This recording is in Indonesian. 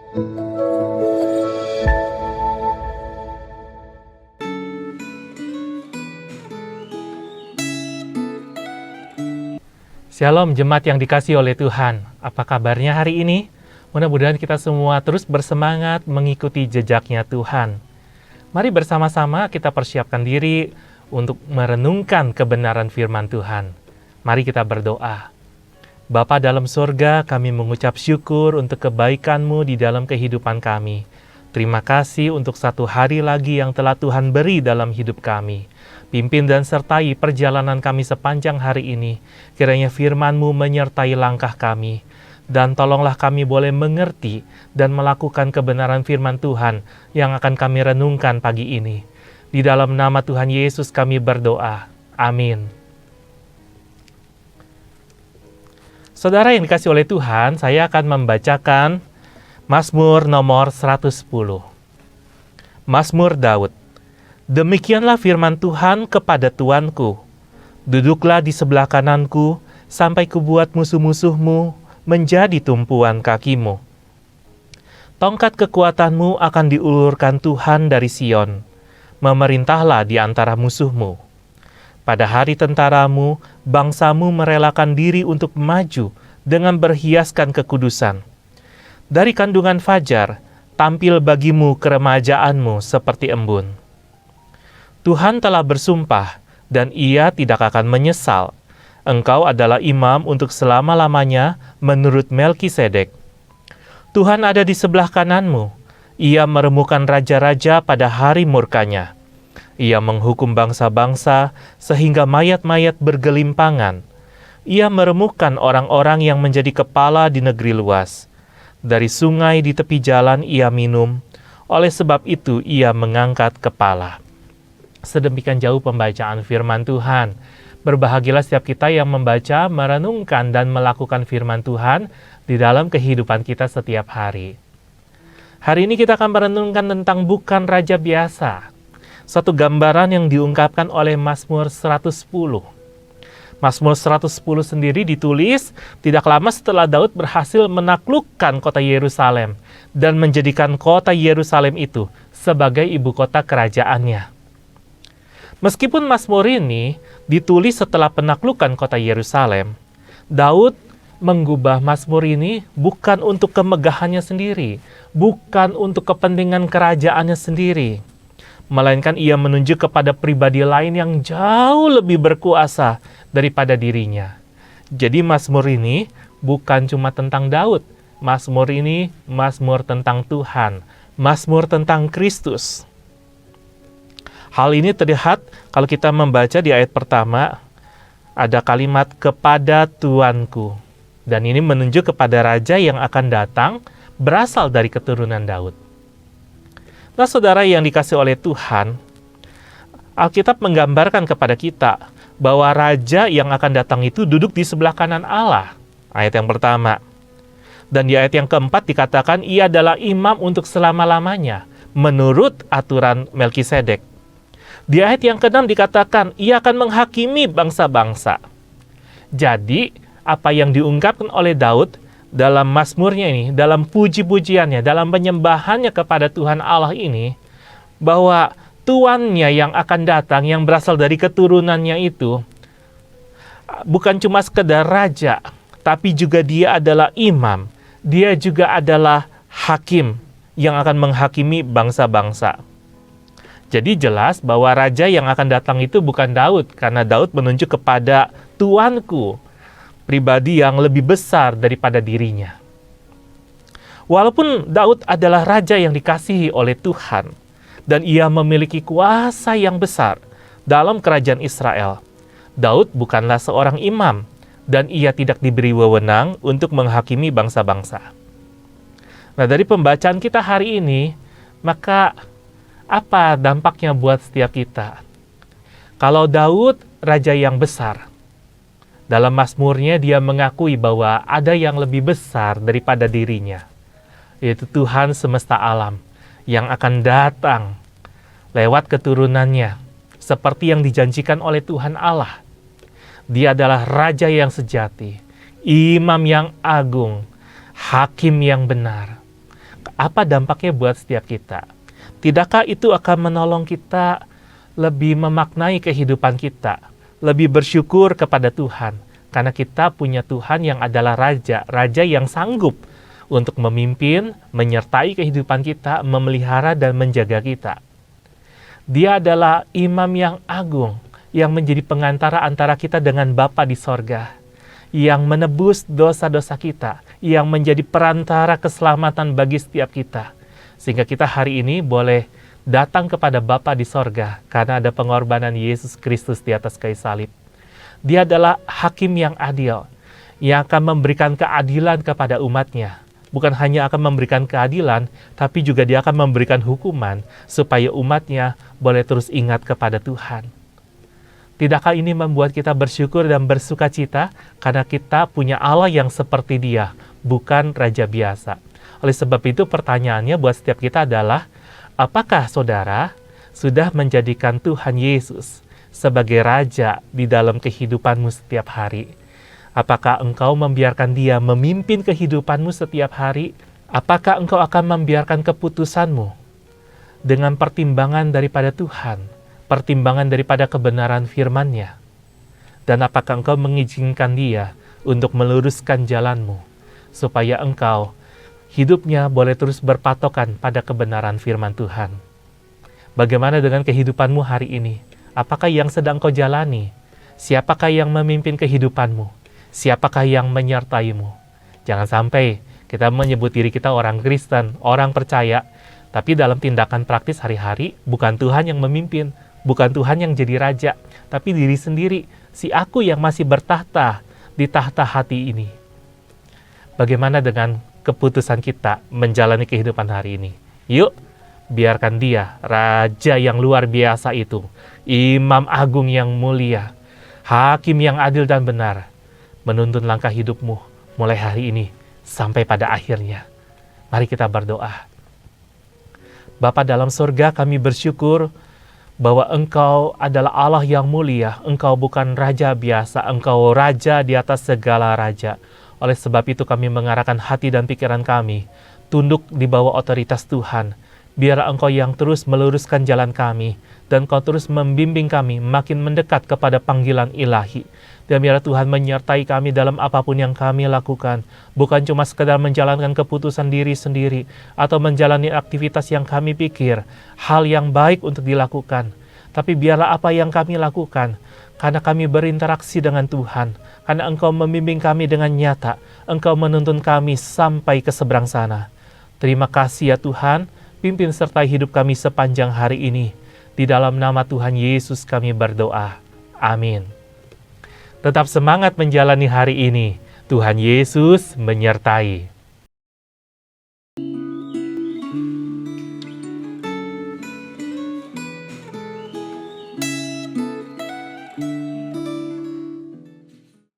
Shalom jemaat yang dikasihi oleh Tuhan. Apa kabarnya hari ini? Mudah-mudahan kita semua terus bersemangat mengikuti jejaknya Tuhan. Mari bersama-sama kita persiapkan diri untuk merenungkan kebenaran firman Tuhan. Mari kita berdoa. Bapa dalam surga, kami mengucap syukur untuk kebaikan-Mu di dalam kehidupan kami. Terima kasih untuk satu hari lagi yang telah Tuhan beri dalam hidup kami. Pimpin dan sertai perjalanan kami sepanjang hari ini. Kiranya firman-Mu menyertai langkah kami. Dan tolonglah kami boleh mengerti dan melakukan kebenaran firman Tuhan yang akan kami renungkan pagi ini. Di dalam nama Tuhan Yesus kami berdoa. Amin. Saudara yang dikasihi oleh Tuhan, saya akan membacakan Mazmur nomor 110. Mazmur Daud. Demikianlah firman Tuhan kepada Tuanku, duduklah di sebelah kananku, sampai kubuat musuh-musuhmu menjadi tumpuan kakimu. Tongkat kekuatanmu akan diulurkan Tuhan dari Sion, memerintahlah di antara musuhmu. Pada hari tentaramu, bangsamu merelakan diri untuk maju dengan berhiaskan kekudusan. Dari kandungan fajar, tampil bagimu keremajaanmu seperti embun. Tuhan telah bersumpah, dan Ia tidak akan menyesal. Engkau adalah imam untuk selama-lamanya menurut Melkisedek. Tuhan ada di sebelah kananmu. Ia meremukkan raja-raja pada hari murkanya. Ia menghukum bangsa-bangsa sehingga mayat-mayat bergelimpangan. Ia meremukkan orang-orang yang menjadi kepala di negeri luas. Dari sungai di tepi jalan ia minum. Oleh sebab itu ia mengangkat kepala. Sedemikian jauh pembacaan firman Tuhan. Berbahagialah setiap kita yang membaca, merenungkan, dan melakukan firman Tuhan di dalam kehidupan kita setiap hari. Hari ini kita akan merenungkan tentang bukan raja biasa. Satu gambaran yang diungkapkan oleh Mazmur 110. Mazmur 110 sendiri ditulis tidak lama setelah Daud berhasil menaklukkan kota Yerusalem dan menjadikan kota Yerusalem itu sebagai ibu kota kerajaannya. Meskipun Mazmur ini ditulis setelah penaklukan kota Yerusalem, Daud menggubah Mazmur ini bukan untuk kemegahannya sendiri, bukan untuk kepentingan kerajaannya sendiri, melainkan ia menunjuk kepada pribadi lain yang jauh lebih berkuasa daripada dirinya. Jadi Mazmur ini bukan cuma tentang Daud, Mazmur ini Mazmur tentang Tuhan, Mazmur tentang Kristus. Hal ini terlihat kalau kita membaca di ayat pertama, ada kalimat kepada Tuanku. Dan ini menunjuk kepada raja yang akan datang berasal dari keturunan Daud. Nah saudara yang dikasih oleh Tuhan, Alkitab menggambarkan kepada kita bahwa raja yang akan datang itu duduk di sebelah kanan Allah. Ayat yang pertama. Dan di ayat yang keempat dikatakan ia adalah imam untuk selama-lamanya menurut aturan Melkisedek. Di ayat yang ke-6 dikatakan, ia akan menghakimi bangsa-bangsa. Jadi, apa yang diungkapkan oleh Daud dalam mazmurnya ini, dalam puji-pujiannya, dalam penyembahannya kepada Tuhan Allah ini, bahwa tuannya yang akan datang, yang berasal dari keturunannya itu, bukan cuma sekedar raja, tapi juga dia adalah imam. Dia juga adalah hakim yang akan menghakimi bangsa-bangsa. Jadi jelas bahwa raja yang akan datang itu bukan Daud, karena Daud menunjuk kepada Tuanku, pribadi yang lebih besar daripada dirinya. Walaupun Daud adalah raja yang dikasihi oleh Tuhan, dan ia memiliki kuasa yang besar dalam kerajaan Israel, Daud bukanlah seorang imam, dan ia tidak diberi wewenang untuk menghakimi bangsa-bangsa. Nah, dari pembacaan kita hari ini, maka apa dampaknya buat setiap kita? Kalau Daud raja yang besar, dalam mazmurnya dia mengakui bahwa ada yang lebih besar daripada dirinya, yaitu Tuhan semesta alam yang akan datang lewat keturunannya, seperti yang dijanjikan oleh Tuhan Allah. Dia adalah raja yang sejati, imam yang agung, hakim yang benar. apa dampaknya buat setiap kita? Tidakkah itu akan menolong kita lebih memaknai kehidupan kita, lebih bersyukur kepada Tuhan, karena kita punya Tuhan yang adalah Raja, Raja yang sanggup untuk memimpin, menyertai kehidupan kita, memelihara dan menjaga kita. Dia adalah Imam yang agung, yang menjadi pengantara antara kita dengan Bapa di sorga, yang menebus dosa-dosa kita, yang menjadi perantara keselamatan bagi setiap kita. Sehingga kita hari ini boleh datang kepada Bapa di sorga karena ada pengorbanan Yesus Kristus di atas kayu salib. Dia adalah hakim yang adil, yang akan memberikan keadilan kepada umatnya. Bukan hanya akan memberikan keadilan, tapi juga dia akan memberikan hukuman supaya umatnya boleh terus ingat kepada Tuhan. Tidakkah ini membuat kita bersyukur dan bersuka cita karena kita punya Allah yang seperti Dia, bukan raja biasa. Oleh sebab itu pertanyaannya buat setiap kita adalah, apakah saudara sudah menjadikan Tuhan Yesus sebagai Raja di dalam kehidupanmu setiap hari? Apakah engkau membiarkan Dia memimpin kehidupanmu setiap hari? Apakah engkau akan membiarkan keputusanmu dengan pertimbangan daripada Tuhan, pertimbangan daripada kebenaran firman-Nya? Dan apakah engkau mengizinkan Dia untuk meluruskan jalanmu, supaya engkau hidupnya boleh terus berpatokan pada kebenaran firman Tuhan? Bagaimana dengan kehidupanmu hari ini? Apakah yang sedang kau jalani? Siapakah yang memimpin kehidupanmu? Siapakah yang menyertaimu? Jangan sampai kita menyebut diri kita orang Kristen, orang percaya, tapi dalam tindakan praktis hari-hari bukan Tuhan yang memimpin, bukan Tuhan yang jadi raja, tapi diri sendiri, si aku yang masih bertahta di tahta hati ini. Bagaimana dengan keputusan kita menjalani kehidupan hari ini? Yuk, biarkan Dia, Raja yang luar biasa itu, Imam Agung yang mulia, Hakim yang adil dan benar, menuntun langkah hidupmu mulai hari ini sampai pada akhirnya. Mari kita berdoa. Bapa dalam surga, kami bersyukur bahwa Engkau adalah Allah yang mulia. Engkau bukan raja biasa, Engkau Raja di atas segala raja. Oleh sebab itu kami mengarahkan hati dan pikiran kami tunduk di bawah otoritas Tuhan. Biar Engkau yang terus meluruskan jalan kami, dan Kau terus membimbing kami makin mendekat kepada panggilan ilahi. Dan biar Tuhan menyertai kami dalam apapun yang kami lakukan, bukan cuma sekedar menjalankan keputusan diri sendiri, atau menjalani aktivitas yang kami pikir hal yang baik untuk dilakukan. Tapi biarlah apa yang kami lakukan, karena kami berinteraksi dengan Tuhan, karena Engkau membimbing kami dengan nyata, Engkau menuntun kami sampai ke seberang sana. Terima kasih ya Tuhan, pimpin sertai hidup kami sepanjang hari ini. Di dalam nama Tuhan Yesus kami berdoa. Amin. Tetap semangat menjalani hari ini. Tuhan Yesus menyertai.